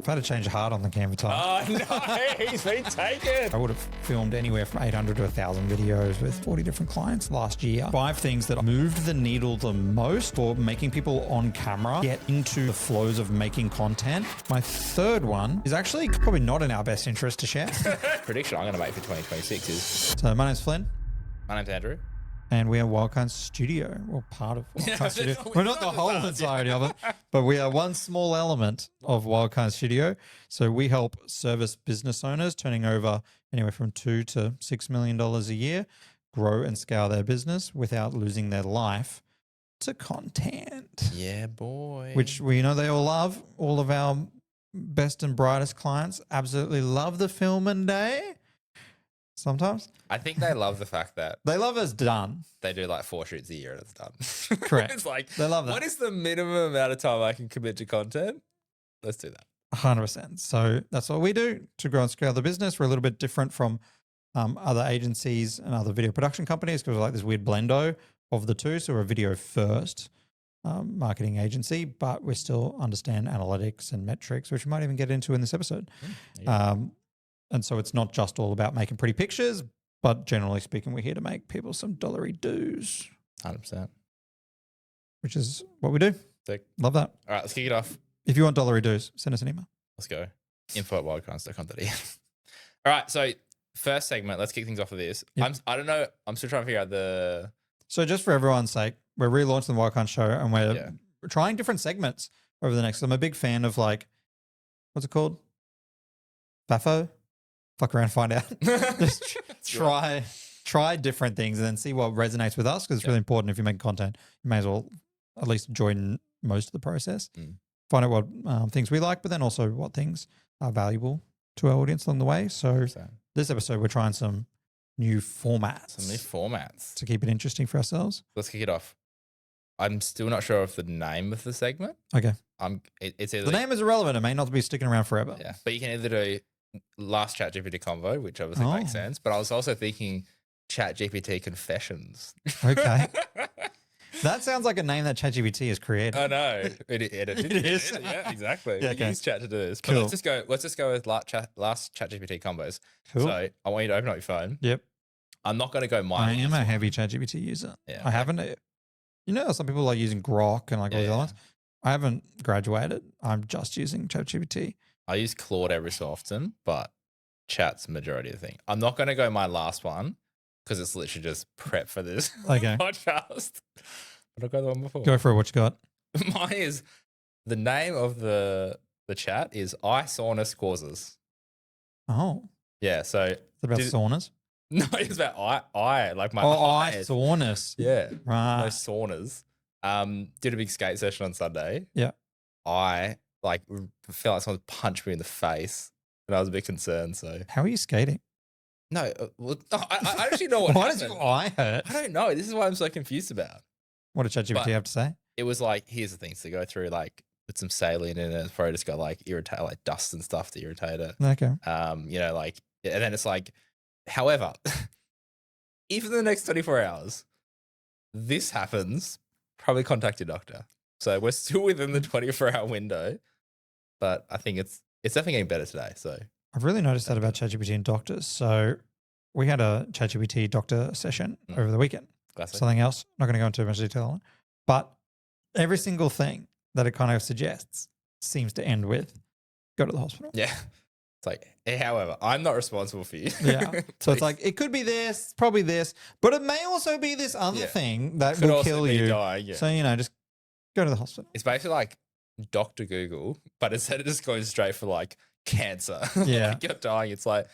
If I had to change heart on the Canva time, Oh, no, he's been taken. I would have filmed anywhere from 800 to 1,000 videos with 40 different clients last year. 5 things that moved the needle the most for making people on camera get into the flows of making content. My third one is actually probably not in our best interest to share. Prediction I'm going to make for 2026 is... So my name's Flynn. My name's Andrew. And we are Wildkind Studio, or part of Wildkind Studio. We're not the whole entirety of it, but we are one small element of Wildkind Studio. So we help service business owners turning over anywhere from $2 to $6 million a year, grow and scale their business without losing their life to content. Yeah, boy. Which we know they all love. All of our best and brightest clients absolutely love the filming day. Sometimes. I think they love the fact that they love us done. They do like 4 shoots a year and it's done. Correct. It's like, they love that. What is the minimum amount of time I can commit to content? Let's do that. 100%. So that's what we do to grow and scale the business. We're a little bit different from other agencies and other video production companies because we're like this weird blendo of the two. So we're a video first marketing agency, but we still understand analytics and metrics, which we might even get into in this episode. And so it's not just all about making pretty pictures, but generally speaking, we're here to make people some dollary doos. 100%. Which is what we do. Sick. Love that. All right, let's kick it off. If you want dollary doos, send us an email. Let's go. info@wildkinds.com.au. All right, so first segment, let's kick things off with this. Yep. I don't know. I'm still trying to figure out the... So just for everyone's sake, we're relaunching the Wildkind Show and we're trying different segments over the next. I'm a big fan of like, what's it called? FAFO? Fuck around, find out. Just try different things and then see what resonates with us because it's really important if you make content. You may as well at least enjoy most of the process. Find out what things we like, but then also what things are valuable to our audience along the way. So this episode, we're trying some new formats. To keep it interesting for ourselves. Let's kick it off. I'm still not sure of the name of the segment. Okay. It's either the name is irrelevant. It may not be sticking around forever. Yeah, but you can either do last ChatGPT convo, which obviously makes sense. But I was also thinking ChatGPT confessions. Okay. That sounds like a name that ChatGPT has created. I know. It is. Yeah, exactly. Yeah, okay. Use Chat to do this. Cool. But let's just go with last ChatGPT combos. Cool. So I want you to open up your phone. Yep. I'm not going to go mine. I am a heavy ChatGPT user. Yeah. I haven't. You know, some people like using Grok and like all these other ones. I haven't graduated. I'm just using ChatGPT. I use Claude every so often, but Chat's the majority of the thing. I'm not going to go my last one because it's literally just prep for this podcast. But I'll go the one before. Go for it. What you got? Mine is the name of the chat is eye soreness causes. Oh. Yeah. So it's about saunas? No, it's about eye like my eye soreness. Yeah. Right. No saunas. Did a big skate session on Sunday. Yeah. I like felt like someone punched me in the face and I was a bit concerned. So how are you skating? No, I actually know what Why happened. does your eye hurt? I don't know. This is what I'm so confused about. What did ChatGPT have to say? It was like, here's the things to go through, like put some saline in it. It's probably just got like irritate, like dust and stuff to irritate it. Okay. You know, like, and then it's like, however, if in the next 24 hours this happens, probably contact your doctor. So we're still within the 24-hour window, but I think it's definitely getting better today. So I've really noticed that about ChatGPT and doctors. So we had a ChatGPT doctor session over the weekend. Classic. Something else, not going to go into much detail on it, but every single thing that it kind of suggests seems to end with go to the hospital. Yeah. It's like, however, I'm not responsible for you. Yeah. So it's like, it could be this, probably this, but it may also be this other thing that could will kill you. Dying, yeah. So, you know, just go to the hospital. It's basically like Dr. Google, but instead of just going straight for like cancer, yeah, like you're dying, it's like,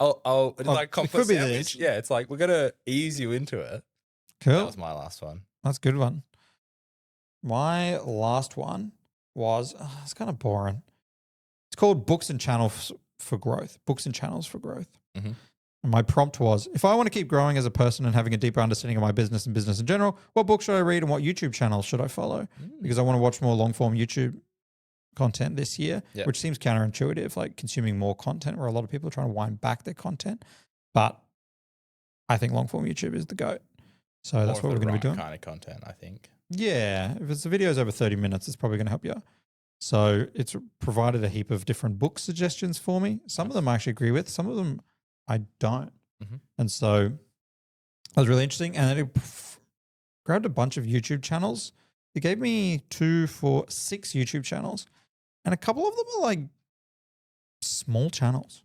it's like complex sandwich. Yeah, it's like, we're going to ease you into it. Cool. That was my last one. That's a good one. My last one was, it's kind of boring. It's called Books and Channels for Growth. Books and Channels for Growth. Mm-hmm. And my prompt was, if I want to keep growing as a person and having a deeper understanding of my business and business in general, what books should I read and what YouTube channels should I follow? Because I want to watch more long-form YouTube content this year, which seems counterintuitive, like consuming more content where a lot of people are trying to wind back their content. But I think long-form YouTube is the GOAT. So More that's what we're going to be doing. Kind of content, I think. Yeah. If it's the videos over 30 minutes, it's probably going to help you So it's provided a heap of different book suggestions for me. Some of them I actually agree with. Some of them I don't. Mhm. And so that was really interesting. And then it grabbed a bunch of YouTube channels. It gave me 2, 4, 6 YouTube channels. And a couple of them are like small channels.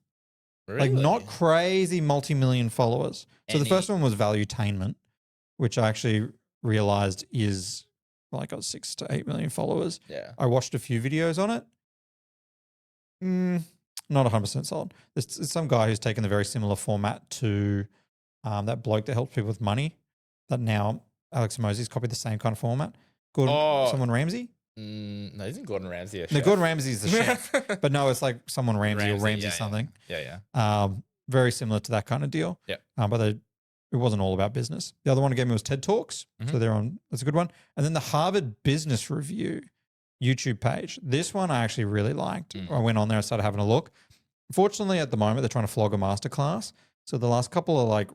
Really? Like not crazy multi-million followers. So the Any- first one was Valuetainment, which I actually realized is like got 6 to 8 million followers. Yeah. I watched a few videos on it. Not 100% sold. There's some guy who's taken the very similar format to that bloke that helps people with money. That now Alex Mosey's copied the same kind of format. Someone Ramsey? No, isn't Gordon Ramsay a No, chef? Gordon Ramsay's the chef. But no, it's like someone Ramsey or Ramsey yeah, something. Yeah. Very similar to that kind of deal. Yeah. But it wasn't all about business. The other one he gave me was TED Talks. Mhm. So that's a good one. And then the Harvard Business Review YouTube page. This one I actually really liked. I went on there and started having a look. Fortunately, at the moment, they're trying to flog a masterclass. So the last couple are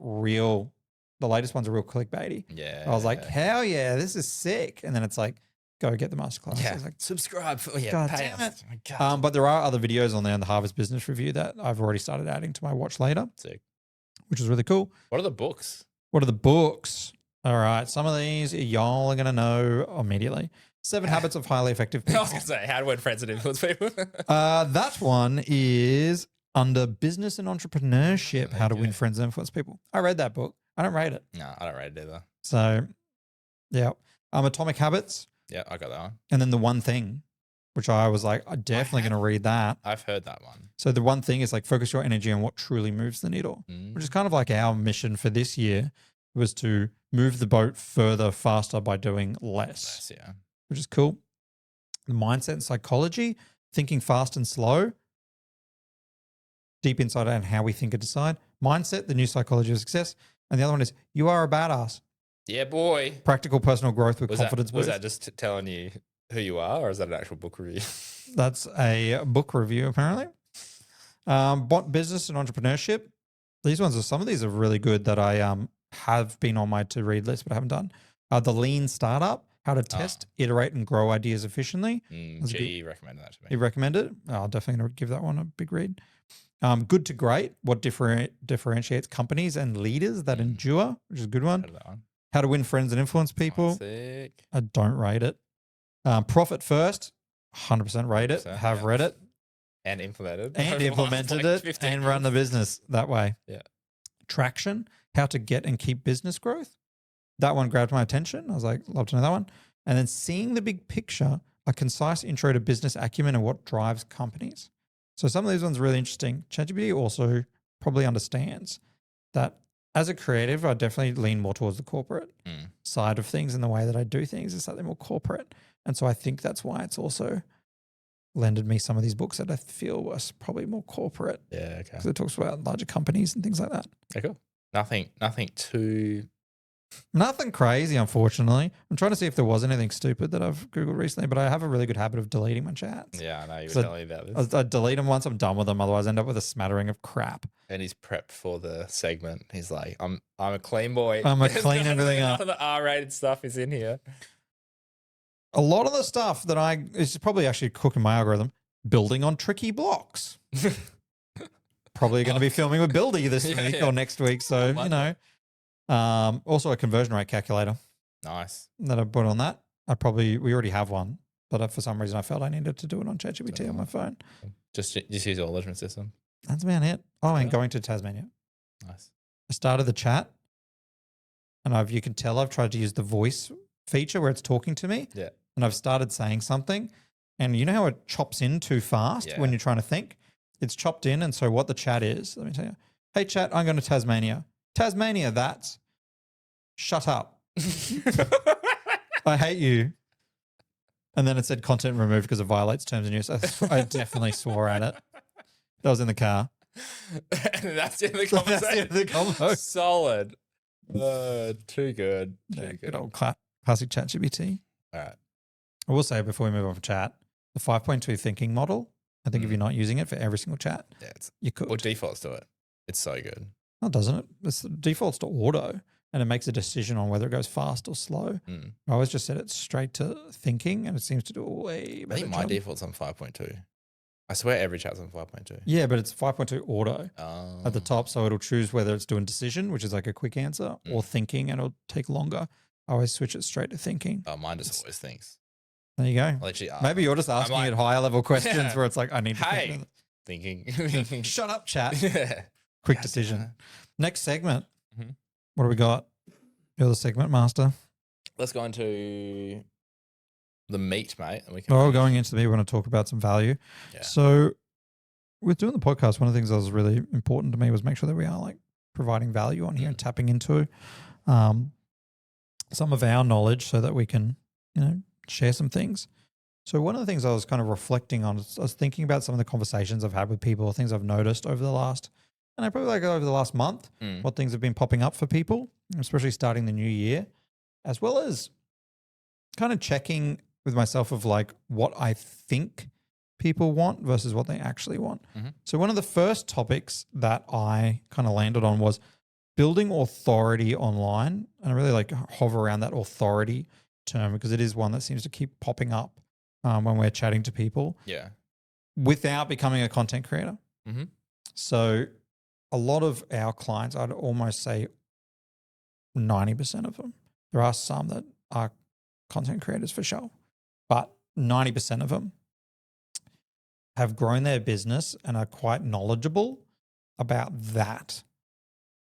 the latest one's are real clickbaity. Yeah. I was like, hell yeah, this is sick. And then it's like, go get the masterclass. Yeah. I was like, subscribe. God Pay damn us. it. Oh my God. But there are other videos on there in the Harvard Business Review that I've already started adding to my watch later, Sick. which is really cool. What are the books? What are the books? All right. Some of these y'all are going to know immediately. 7 Habits of Highly Effective I People. was going to say, how to win friends and influence people. That one is under Business and Entrepreneurship, How to Win Okay. Friends and Influence People. I read that book. I don't rate it. No, I don't rate it either. So, yeah. Atomic Habits. Yeah, I got that one. And then The One Thing, which I was like, I'm definitely going to read that. I've heard that one. So the one thing is like focus your energy on what truly moves the needle, which is kind of like our mission for this year was to move the boat further, faster by doing less, Yeah. which is cool. The mindset and psychology, thinking fast and slow, deep insight on how we think and decide. Mindset, the new psychology of success. And the other one is you are a badass. Yeah, boy. Practical personal growth with confidence Was boost. that just telling you who you are, or is that an actual book review? That's a book review, apparently. Business and entrepreneurship. Some of these are really good that I have been on my to-read list, but I haven't done. The Lean Startup, how to test, iterate, and grow ideas efficiently. GE recommended that to me. He recommended it. I'll definitely going to give that one a big read. Good to Great, what differentiates companies and leaders that endure, which is a good one. Heard of that one. How to Win Friends and Influence People. Sick. I don't rate it. Profit First, 100% rate it. 100%, Have yeah. read it. And implemented. And over the last, implemented like, it 15 and run the years. business that way. Yeah. Traction, how to get and keep business growth. That one grabbed my attention. I was like, love to know that one. And then Seeing the Big Picture, a concise intro to business acumen and what drives companies. So some of these ones are really interesting. ChatGPT also probably understands that as a creative, I definitely lean more towards the corporate side of things, and the way that I do things is slightly more corporate. And so I think that's why it's also lended me some of these books that I feel was probably more corporate. Yeah, okay. Because it talks about larger companies and things like that. Yeah, cool. Nothing too. Nothing crazy, unfortunately. I'm trying to see if there was anything stupid that I've Googled recently, but I have a really good habit of deleting my chats. Yeah, I know you were So telling me about this. I delete them once I'm done with them. Otherwise, I end up with a smattering of crap. And he's prepped for the segment. He's like, I'm a clean boy. I'm a clean everything up. None of the R-rated stuff is in here. A lot of the stuff that it's probably actually cooking my algorithm, building on tricky blocks. Probably going to be filming with Buildy this week or next week. So, you know, also a conversion rate calculator Nice. that I put on that. We already have one, but for some reason I felt I needed to do it on ChatGPT on my phone. Just use your acknowledgement system. That's about it. Oh, and going to Tasmania. Nice. I started the chat and you can tell I've tried to use the voice feature where it's talking to me. Yeah. And I've started saying something, and you know how it chops in too fast when you're trying to think? It's chopped in. And so what the chat is, let me tell you. Hey, chat, I'm going to Tasmania. Tasmania, that's shut up. I hate you. And then it said content removed because it violates terms and use. I definitely swore at it. That was in the car. And that's in the That's the conversation. end of the convo. Solid. Too good. Yeah, Too good good. old classic ChatGPT. All right. I will say before we move on from chat, the 5.2 thinking model, I think if you're not using it for every single chat, Yeah. you could. Well, defaults to it. It's so good. No, doesn't it? It's the defaults to auto. and it makes a decision on whether it goes fast or slow. I always just set it straight to thinking, and it seems to do a way better I think my job. default's on 5.2. I swear every chat's on 5.2. Yeah, but it's 5.2 auto at the Oh. top, so it'll choose whether it's doing decision, which is like a quick answer, or thinking, and it'll take longer. I always switch it straight to thinking. Oh, mine just always thinks. There you go. Literally, Maybe you're just asking like, it higher level questions Yeah. where it's like, I need to Hey, think. thinking. Shut up, chat. Yeah. Quick God decision. damn it. Next segment. Mhm. What do we got? You're the segment master. Let's go into the meat, mate. And we can Oh, finish. going into the meat, we want to talk about some value. Yeah. So with doing the podcast, one of the things that was really important to me was make sure that we are like providing value on here and tapping into some of our knowledge so that we can, share some things. So one of the things I was kind of reflecting on, I was thinking about some of the conversations I've had with people, things I've noticed over the last, and I probably like over the last month, what things have been popping up for people, especially starting the new year, as well as kind of checking with myself of like what I think people want versus what they actually want. So one of the first topics that I kind of landed on was building authority online. And I really like hover around that authority term because it is one that seems to keep popping up when we're chatting to people. Yeah. Without becoming a content creator. Mhm. So a lot of our clients, I'd almost say 90% of them, there are some that are content creators for sure, but 90% of them have grown their business and are quite knowledgeable about that.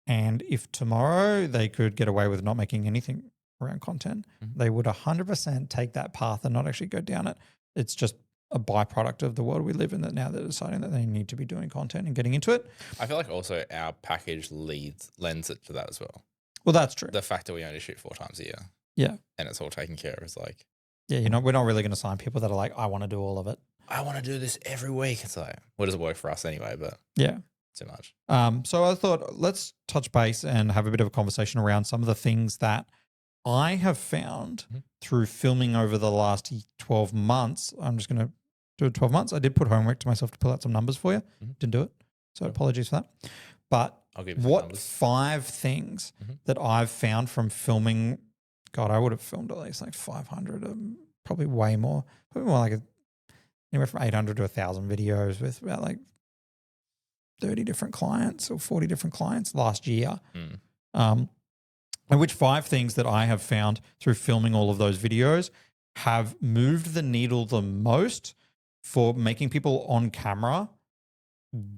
And if tomorrow they could get away with not making anything around content, they would 100% take that path and not actually go down it. It's just a byproduct of the world we live in that now they're deciding that they need to be doing content and getting into it. I feel like also our package lends it to that as well. Well, that's true. The fact that we only shoot 4 times a year. Yeah. And it's all taken care of is like, Yeah, we're not really going to sign people that are like, I want to do all of it. I want to do this every week. It's like, what does it work for us anyway? But yeah, too much. So I thought let's touch base and have a bit of a conversation around some of the things that I have found through filming over the last 12 months. I'm just going to do it 12 months. I did put homework to myself to pull out some numbers for you. Didn't do it. So apologies for that. But I'll give you some what numbers. 5 things that I've found from filming, God, I would have filmed at least like 500, probably way more, probably more like anywhere from 800 to 1,000 videos with about like 30 different clients or 40 different clients last year. And which 5 things that I have found through filming all of those videos have moved the needle the most for making people on camera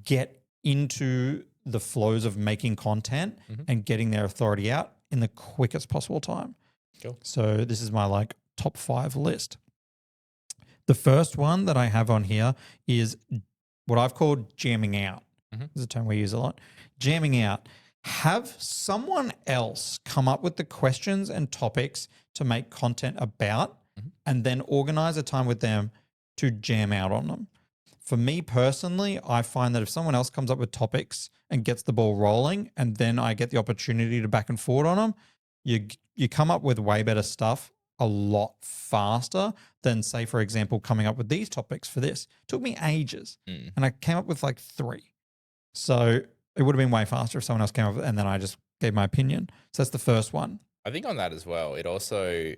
get into the flows of making content and getting their authority out in the quickest possible time. Cool. So this is my like top 5 list. The first one that I have on here is what I've called jamming out. This is a term we use a lot. Jamming out. Have someone else come up with the questions and topics to make content about and then organize a time with them to jam out on them. For me personally, I find that if someone else comes up with topics and gets the ball rolling and then I get the opportunity to back and forward on them, you come up with way better stuff a lot faster than, say, for example, coming up with these topics for this. It took me ages and I came up with like 3. So it would have been way faster if someone else came up with, and then I just gave my opinion. So that's the first one. I think on that as well, it also,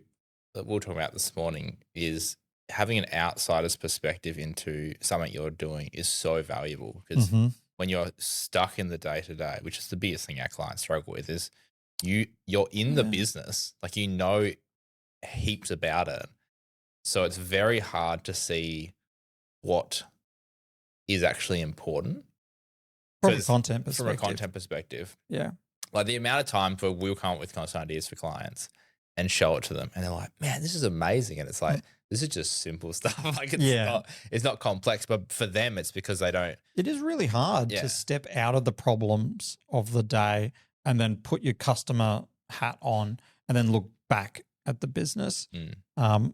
that we'll talk about this morning, is having an outsider's perspective into something you're doing is so valuable because when you're stuck in the day-to-day, which is the biggest thing our clients struggle with, is you're in the business, like you know heaps about it. So it's very hard to see what is actually important. From a content perspective. Yeah. Like the amount of time we'll come up with content ideas for clients and show it to them and they're like, man, this is amazing. And it's like, this is just simple stuff. Like it's not complex, but for them, it's because they don't. It is really hard to step out of the problems of the day and then put your customer hat on and then look back at the business. So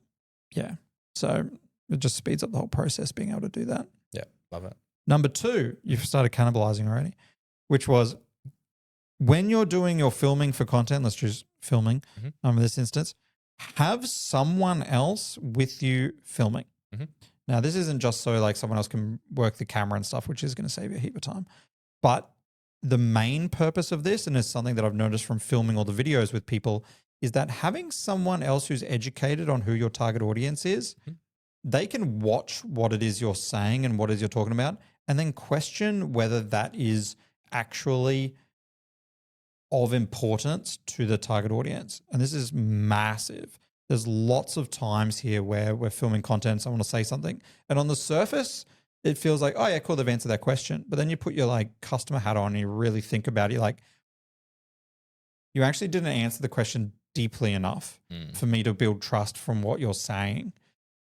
it just speeds up the whole process being able to do that. Yeah. Love it. Number 2, you've started cannibalizing already, which was when you're doing your filming for content, let's choose filming in this instance, have someone else with you filming. Now, this isn't just so like someone else can work the camera and stuff, which is going to save you a heap of time, but the main purpose of this, and it's something that I've noticed from filming all the videos with people, is that having someone else who's educated on who your target audience is, they can watch what it is you're saying and what it is you're talking about, and then question whether that is actually of importance to the target audience. And this is massive. There's lots of times here where we're filming content, someone will say something, and on the surface, it feels like, oh yeah, cool, they've answered that question. But then you put your like customer hat on and you really think about it, you're like, you actually didn't answer the question deeply enough for me to build trust from what you're saying.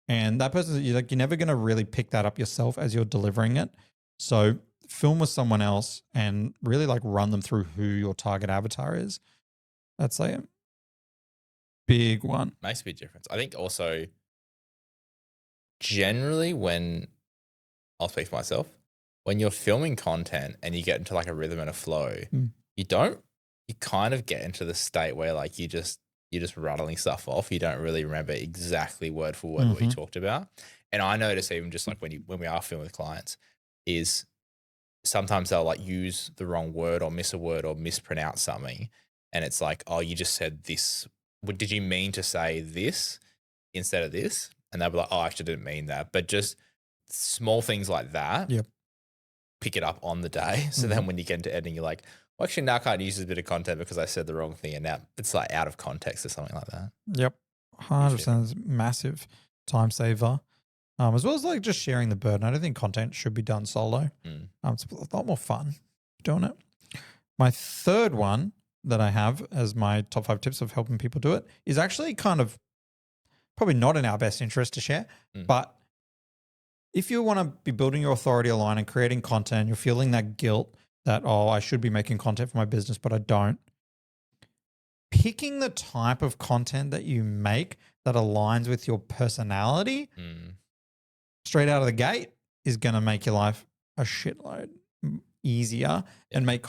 And that person, you're never going to really pick that up yourself as you're delivering it. So film with someone else and really like run them through who your target avatar is. That's like a big one. Makes a big difference. I think also generally when, I'll speak for myself, when you're filming content and you get into like a rhythm and a flow, you kind of get into the state where like you're just rattling stuff off. You don't really remember exactly word for word what you talked about. And I notice even just like when we are filming with clients is sometimes they'll like use the wrong word or miss a word or mispronounce something. And it's like, oh, you just said this. Did you mean to say this instead of this? And they'll be like, oh, I actually didn't mean that. But just small things like that, pick it up on the day. So then when you get into editing, you're like, well, actually now I can't use this bit of content because I said the wrong thing. And now it's like out of context or something like that. Yep. 100% is massive time saver. As well as like just sharing the burden. I don't think content should be done solo. It's a lot more fun doing it. My third one that I have as my top 5 tips of helping people do it is actually kind of probably not in our best interest to share, but if you want to be building your authority online and creating content, you're feeling that guilt that, oh, I should be making content for my business, but I don't. Picking the type of content that you make that aligns with your personality straight out of the gate is going to make your life a shitload easier and make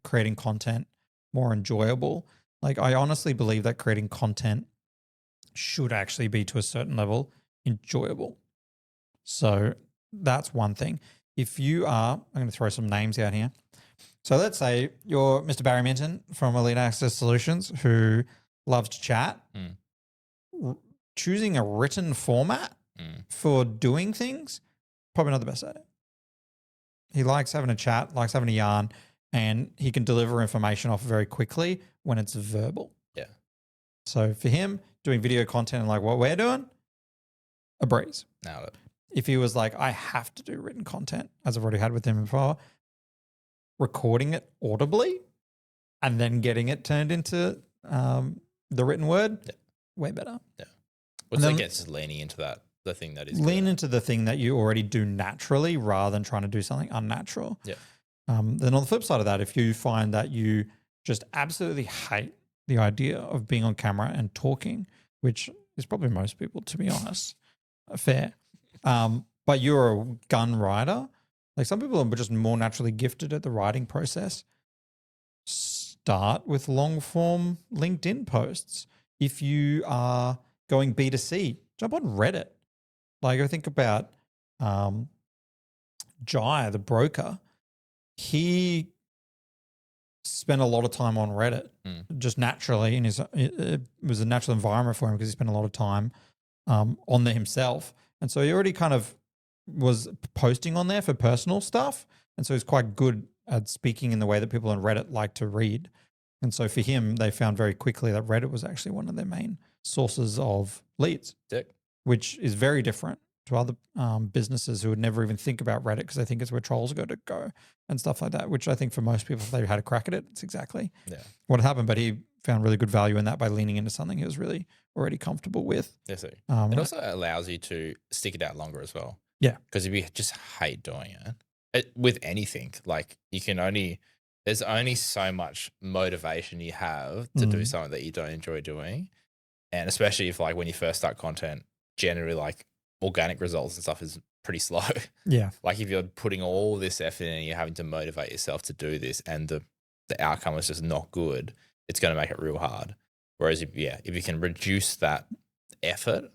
creating content more enjoyable. Like I honestly believe that creating content should actually be to a certain level enjoyable. So that's one thing. If you are, I'm going to throw some names out here. So let's say you're Mr. Barry Minton from Elite Access Solutions who loves to chat. Choosing a written format for doing things, probably not the best at it. He likes having a chat, likes having a yarn, and he can deliver information off very quickly when it's verbal. Yeah. So for him, doing video content and like what we're doing, a breeze. Nailed it. If he was like, I have to do written content, as I've already had with him before, recording it audibly and then getting it turned into the written word, way better. Yeah. What's that gets leaning into that, the thing that is lean into the thing that you already do naturally rather than trying to do something unnatural. Yeah. Then on the flip side of that, if you find that you just absolutely hate the idea of being on camera and talking, which is probably most people, to be honest, fair. But you're a gun writer. Like some people are just more naturally gifted at the writing process. Start with long form LinkedIn posts. If you are going B2C, jump on Reddit. Like I think about Jai, the broker. He spent a lot of time on Reddit just naturally. It was a natural environment for him because he spent a lot of time on there himself. And so he already kind of was posting on there for personal stuff. And so he's quite good at speaking in the way that people on Reddit like to read. And so for him, they found very quickly that Reddit was actually one of their main sources of leads, which is very different to other businesses who would never even think about Reddit because they think it's where trolls go to go and stuff like that, which I think for most people, if they had a crack at it, it's exactly what happened. But he found really good value in that by leaning into something he was really already comfortable with. Yes, sir. It also allows you to stick it out longer as well. Yeah. Because if you just hate doing it with anything, like there's only so much motivation you have to do something that you don't enjoy doing. And especially if like when you first start content, generally like organic results and stuff is pretty slow. Yeah. Like if you're putting all this effort in and you're having to motivate yourself to do this and the outcome is just not good, it's going to make it real hard. Whereas if you can reduce that effort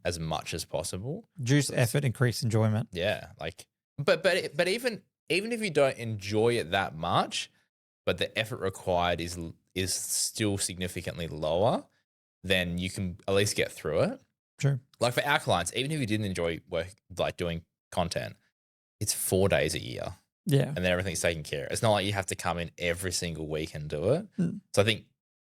as much as possible. Reduce effort, increase enjoyment. Yeah. Like, but even if you don't enjoy it that much, but the effort required is still significantly lower, then you can at least get through it. True. Like for our clients, even if you didn't enjoy work, like doing content, it's 4 days a year. Yeah. And then everything's taken care of. It's not like you have to come in every single week and do it. So I think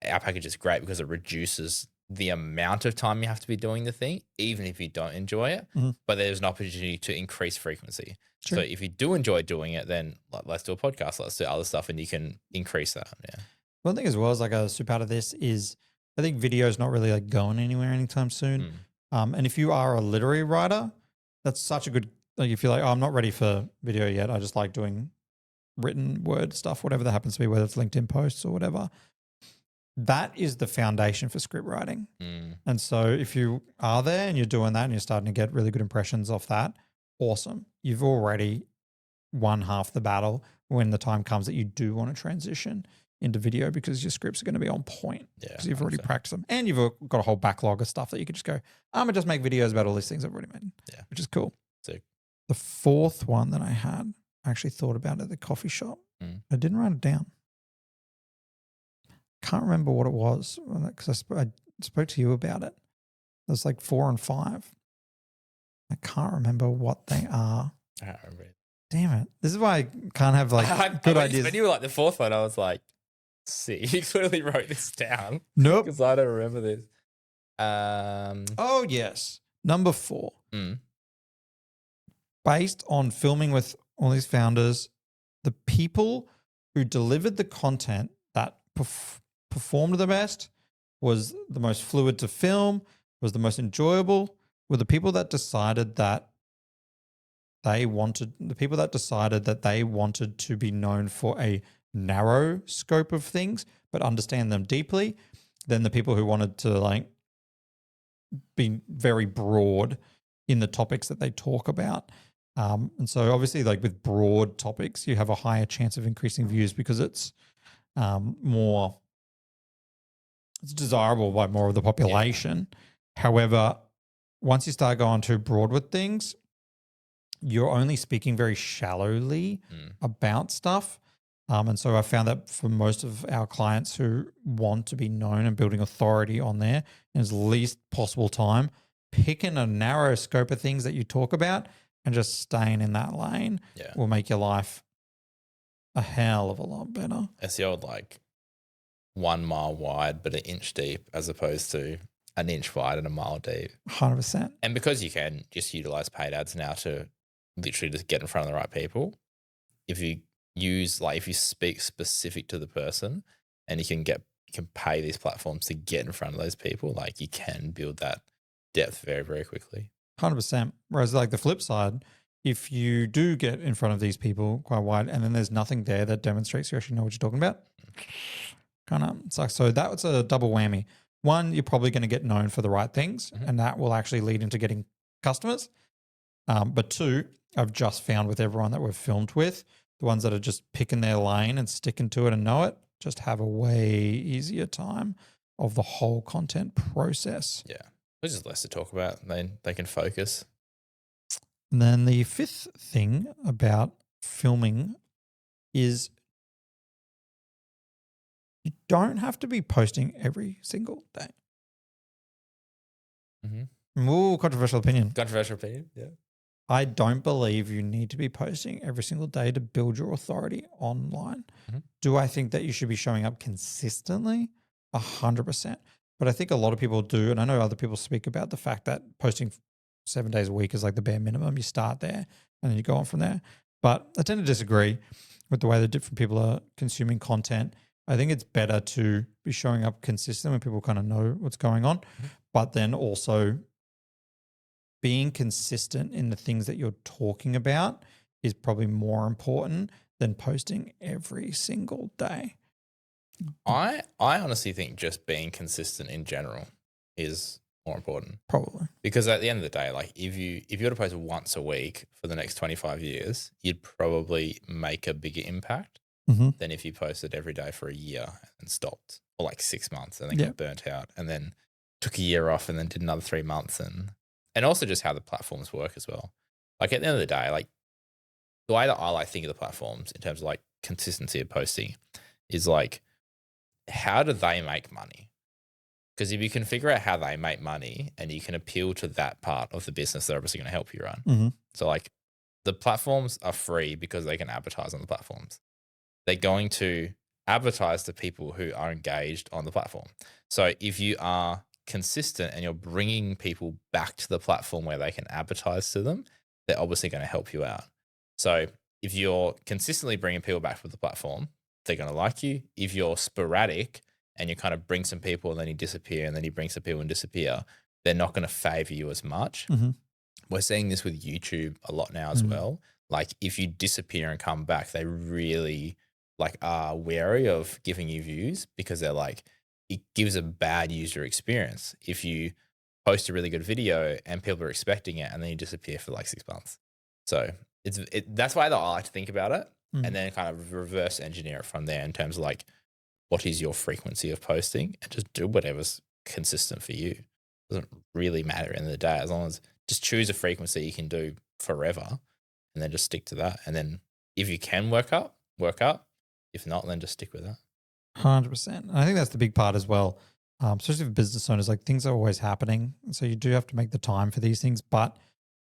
our package is great because it reduces the amount of time you have to be doing the thing, even if you don't enjoy it. But there's an opportunity to increase frequency. True. So if you do enjoy doing it, then let's do a podcast, let's do other stuff, and you can increase that. Yeah. One thing as well as like a super out of this is I think video is not really like going anywhere anytime soon. And if you are a literary writer, that's such a good, like if you're like, oh, I'm not ready for video yet. I just like doing written word stuff, whatever that happens to be, whether it's LinkedIn posts or whatever. That is the foundation for script writing. And so if you are there and you're doing that and you're starting to get really good impressions off that, awesome. You've already won half the battle when the time comes that you do want to transition into video because your scripts are going to be on point because you've already practiced them. And you've got a whole backlog of stuff that you could just go, I'm going to just make videos about all these things I've already made, which is cool. Sick. The fourth one that I had, I actually thought about at the coffee shop. I didn't write it down. Can't remember what it was because I spoke to you about it. There's like 4 and 5. I can't remember what they are. I don't remember it. Damn it. This is why I can't have like good ideas. When you were like the fourth one, I was like, see, you clearly wrote this down. Nope. Because I don't remember this. Oh, yes. Number 4. Based on filming with all these founders, the people who delivered the content that performed the best, was the most fluid to film, was the most enjoyable, were the people that decided that they wanted to be known for a narrow scope of things, but understand them deeply, than the people who wanted to like be very broad in the topics that they talk about. And so obviously like with broad topics, you have a higher chance of increasing views because it's it's desirable by more of the population. However, once you start going too broad with things, you're only speaking very shallowly about stuff. And so I found that for most of our clients who want to be known and building authority on there in as least possible time, picking a narrow scope of things that you talk about and just staying in that lane will make your life a hell of a lot better. It's the old like 1 mile wide but an inch deep as opposed to an inch wide and a mile deep. 100%. And because you can just utilize paid ads now to literally just get in front of the right people, if you speak specific to the person and you can pay these platforms to get in front of those people, like you can build that depth very, very quickly. 100%. Whereas like the flip side, if you do get in front of these people quite wide and then there's nothing there that demonstrates you actually know what you're talking about, kind of sucks. So that was a double whammy. One, you're probably going to get known for the right things and that will actually lead into getting customers. But 2, I've just found with everyone that we've filmed with, the ones that are just picking their lane and sticking to it and know it, just have a way easier time of the whole content process. Yeah. There's just less to talk about. They can focus. And then the 5th thing about filming is you don't have to be posting every single day. Ooh, controversial opinion. Yeah. I don't believe you need to be posting every single day to build your authority online. Do I think that you should be showing up consistently? 100%. But I think a lot of people do, and I know other people speak about the fact that posting 7 days a week is like the bare minimum. You start there and then you go on from there. But I tend to disagree with the way that different people are consuming content. I think it's better to be showing up consistent when people kind of know what's going on, but then also being consistent in the things that you're talking about is probably more important than posting every single day. I honestly think just being consistent in general is more important. Probably. Because at the end of the day, like if you were to post once a week for the next 25 years, you'd probably make a bigger impact than if you posted every day for a year and stopped, or like 6 months and then got burnt out and then took a year off and then did another 3 months and also just how the platforms work as well. Like at the end of the day, like the way that I like think of the platforms in terms of like consistency of posting is like, how do they make money? Because if you can figure out how they make money and you can appeal to that part of the business, they're obviously going to help you run. Mm-hmm. So like the platforms are free because they can advertise on the platforms. They're going to advertise to people who are engaged on the platform. So if you are consistent and you're bringing people back to the platform where they can advertise to them, they're obviously going to help you out. So if you're consistently bringing people back to the platform, they're going to like you. If you're sporadic and you kind of bring some people and then you disappear and then you bring some people and disappear, they're not going to favor you as much. Mm-hmm. We're seeing this with YouTube a lot now as well. Like if you disappear and come back, they really like are wary of giving you views because they're like, it gives a bad user experience if you post a really good video and people are expecting it and then you disappear for like 6 months. So that's why I like to think about it and then kind of reverse engineer it from there in terms of like, what is your frequency of posting, and just do whatever's consistent for you. It doesn't really matter at the end of the day, as long as just choose a frequency you can do forever and then just stick to that. And then if you can work up. If not, then just stick with that. 100%. And I think that's the big part as well, especially for business owners. Like things are always happening. So you do have to make the time for these things. But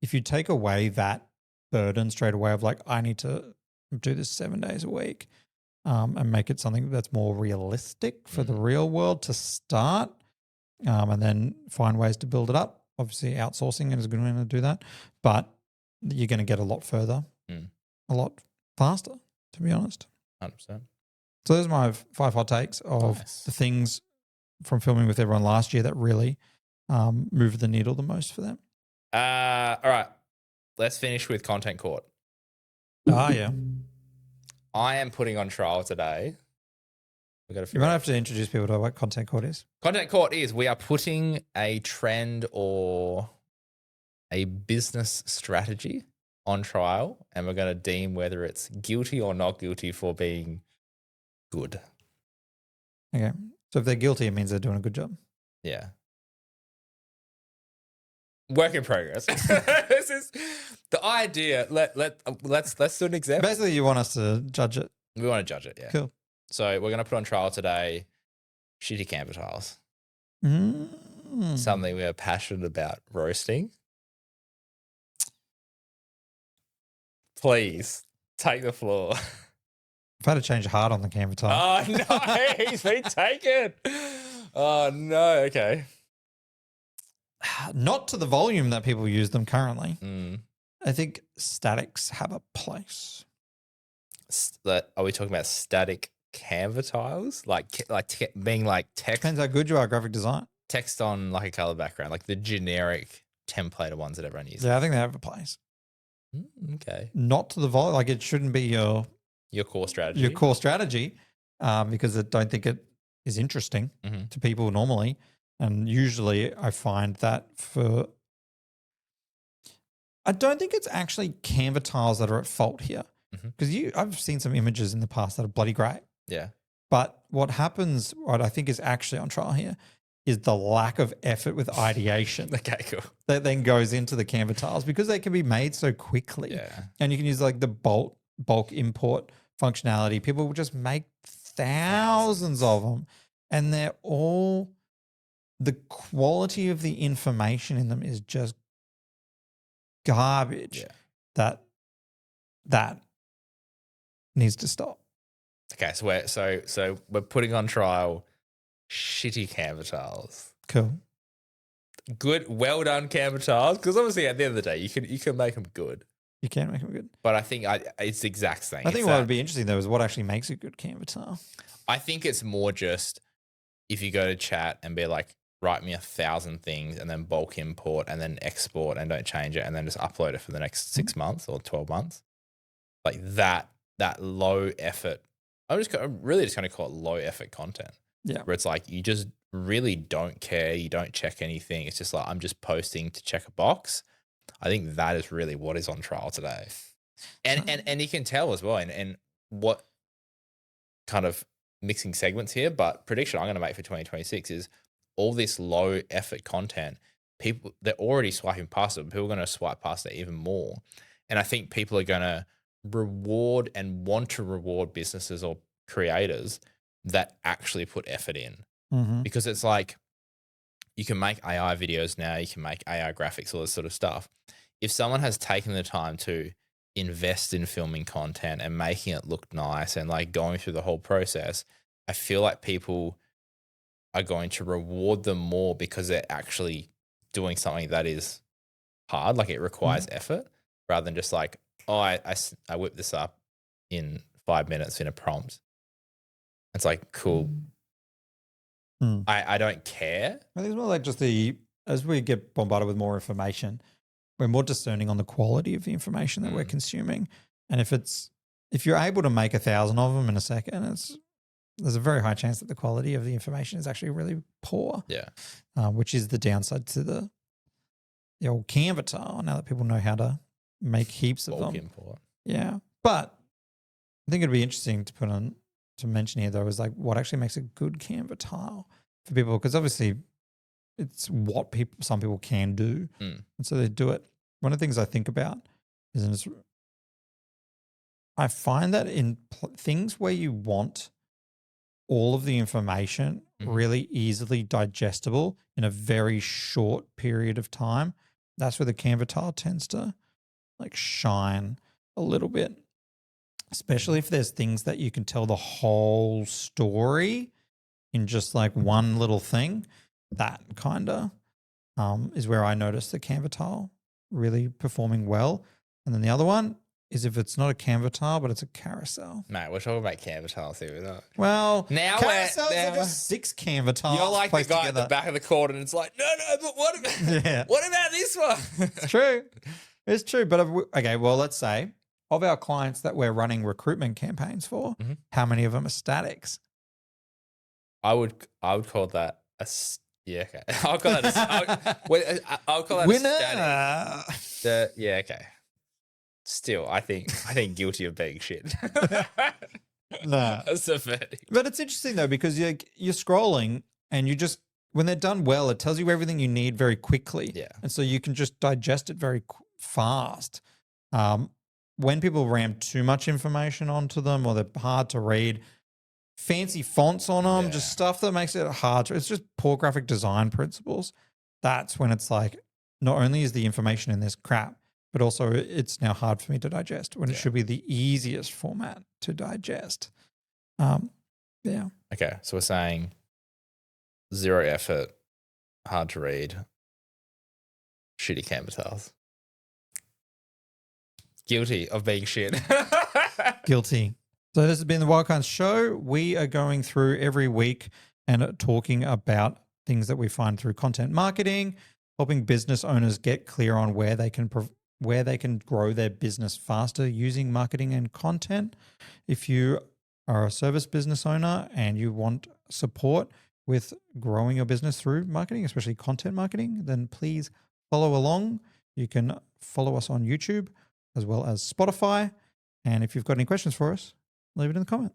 if you take away that burden straight away of like, I need to do this 7 days a week and make it something that's more realistic for the real world to start and then find ways to build it up. Obviously, outsourcing is a good way to do that. But you're going to get a lot further, a lot faster, to be honest. 100%. So those are my 5 hot takes of the things from filming with everyone last year that really moved the needle the most for them. All right. Let's finish with Content Court. Yeah. I am putting on trial today. You might have to introduce people to what Content Court is. Content Court is we are putting a trend or a business strategy on trial, and we're going to deem whether it's guilty or not guilty for being good. Okay. So if they're guilty, it means they're doing a good job. Yeah. Work in progress. This is the idea. Let's do an example. Basically, you want us to judge it. We want to judge it, yeah. Cool. So we're going to put on trial today shitty Canva tiles. Something we are passionate about roasting. Please take the floor. I've had to change heart on the Canva tile. Oh, no. He's been taken. Oh, no. Okay. Not to the volume that people use them currently. Mm. I think statics have a place. Are we talking about static Canva tiles? Being like text? Depends how good you are at graphic design. Text on like a color background, like the generic templated ones that everyone uses. Yeah, I think they have a place. Okay. Not to the volume. Like it shouldn't be your core strategy. Your core strategy, because I don't think it is interesting to people normally. And usually I find that I don't think it's actually Canva tiles that are at fault here. Because I've seen some images in the past that are bloody great. Yeah. But what I think is actually on trial here is the lack of effort with ideation. Okay, cool. That then goes into the Canva tiles because they can be made so quickly. Yeah. And you can use like the bulk import functionality. People will just make thousands of them, and they're all, the quality of the information in them is just garbage. Yeah. That needs to stop. Okay, so we're putting on trial shitty Canva tiles. Cool. Good, well done Canva tiles, because obviously at the end of the day, you can make them good. You can make them good. But I think it's the exact same. I think what would be interesting though is what actually makes a good Canva tile. I think it's more just if you go to chat and be like, write me 1,000 things and then bulk import and then export and don't change it and then just upload it for the next 6 months or 12 months. Like that low effort. I'm really just going to call it low effort content. Yeah. Where it's like you just really don't care. You don't check anything. It's just like I'm just posting to check a box. I think that is really what is on trial today. And you can tell as well and what kind of mixing segments here, but prediction I'm going to make for 2026 is all this low effort content, people, they're already swiping past it, but people are going to swipe past it even more. And I think people are going to reward and want to reward businesses or creators that actually put effort in. Mm-hmm. Because it's like, you can make AI videos now, you can make AI graphics, all this sort of stuff. If someone has taken the time to invest in filming content and making it look nice and like going through the whole process, I feel like people are going to reward them more because they're actually doing something that is hard, like it requires effort, rather than just like, oh, I whipped this up in 5 minutes in a prompt. It's like, cool. I don't care. I think it's more like just as we get bombarded with more information, we're more discerning on the quality of the information that we're consuming. And if you're able to make 1,000 of them in a second, there's a very high chance that the quality of the information is actually really poor. Yeah. Which is the downside to the old Canva tile, now that people know how to make heaps of them. Import. Yeah. But I think it'd be interesting to mention here, though, is like what actually makes a good Canva tile for people, because obviously it's what some people can do. And so they do it. One of the things I think about is I find that in things where you want all of the information really easily digestible in a very short period of time, that's where the Canva tile tends to like shine a little bit, especially if there's things that you can tell the whole story in just like one little thing. That kind of is where I notice the Canva tile really performing well. And then the other one is if it's not a Canva tile, but it's a carousel. Mate, we're talking about Canva tiles here. Well, now carousels are just 6 Canva tiles. You're like the guy together. at the back of the court, and it's like, no, but what about, what about this one? It's true. It's true. But okay, well, let's say of our clients that we're running recruitment campaigns for, how many of them are statics? I would call that okay. I'll call that I'll call that winner. A static. Yeah, okay. Still, I think guilty of being shit. Nah. That's a verdict. But it's interesting though, because you're scrolling and you just, when they're done well, it tells you everything you need very quickly. Yeah. And so you can just digest it very fast. When people ram too much information onto them or they're hard to read, fancy fonts on them, just stuff that makes it hard it's just poor graphic design principles. That's when it's like, not only is the information in this crap, but also it's now hard for me to digest when it should be the easiest format to digest. Yeah. Okay, so we're saying 0 effort, hard to read, shitty Canva tiles. Guilty of being shit. Guilty. So this has been the Wildcards Show. We are going through every week and talking about things that we find through content marketing, helping business owners get clear on where they can grow their business faster using marketing and content. If you are a service business owner and you want support with growing your business through marketing, especially content marketing, then please follow along. You can follow us on YouTube as well as Spotify. And if you've got any questions for us, leave it in the comment.